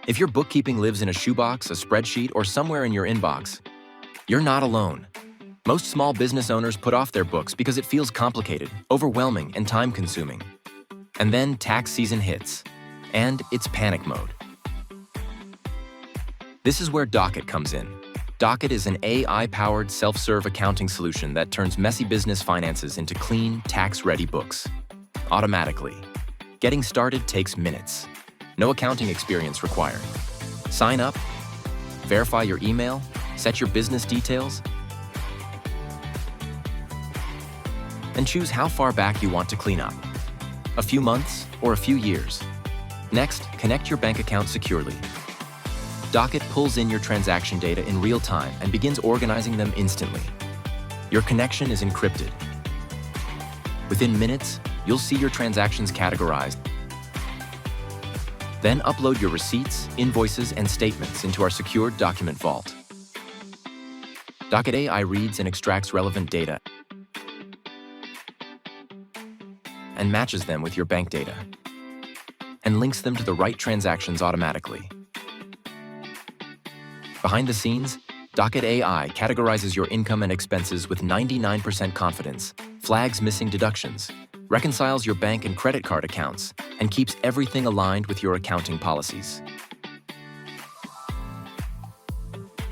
If your bookkeeping lives in a shoebox, a spreadsheet, or somewhere in your inbox, you're not alone. Most small business owners put off their books because it feels complicated, overwhelming, and time-consuming. And then tax season hits, and it's panic mode. This is where Docket comes in. Docket is an AI-powered self-serve accounting solution that turns messy business finances into clean, tax-ready books. Automatically. Getting started takes minutes. No accounting experience required. Sign up, verify your email, set your business details, and choose how far back you want to clean up. A few months or a few years. Next, connect your bank account securely. Docket pulls in your transaction data in real time and begins organizing them instantly. Your connection is encrypted. Within minutes, you'll see your transactions categorized. Then upload your receipts, invoices, and statements into our secured document vault. Docket AI reads and extracts relevant data and matches them with your bank data and links them to the right transactions automatically. Behind the scenes, Docket AI categorizes your income and expenses with 99% confidence, flags missing deductions, reconciles your bank and credit card accounts, and keeps everything aligned with your accounting policies.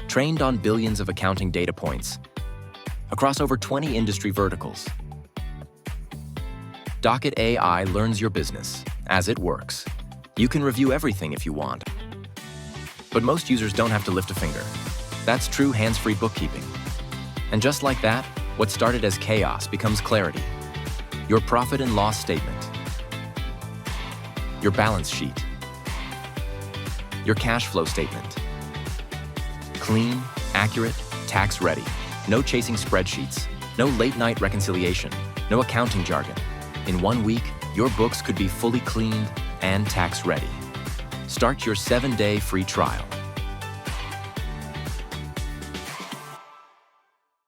Trained on billions of accounting data points across over 20 industry verticals, Docket AI learns your business as it works. You can review everything if you want, but most users don't have to lift a finger. That's true hands-free bookkeeping. And just like that, what started as chaos becomes clarity. Your profit and loss statement, your balance sheet, your cash flow statement. Clean, accurate, tax-ready. No chasing spreadsheets, no late-night reconciliation, no accounting jargon. In 1 week, your books could be fully cleaned and tax-ready. Start your 7-day free trial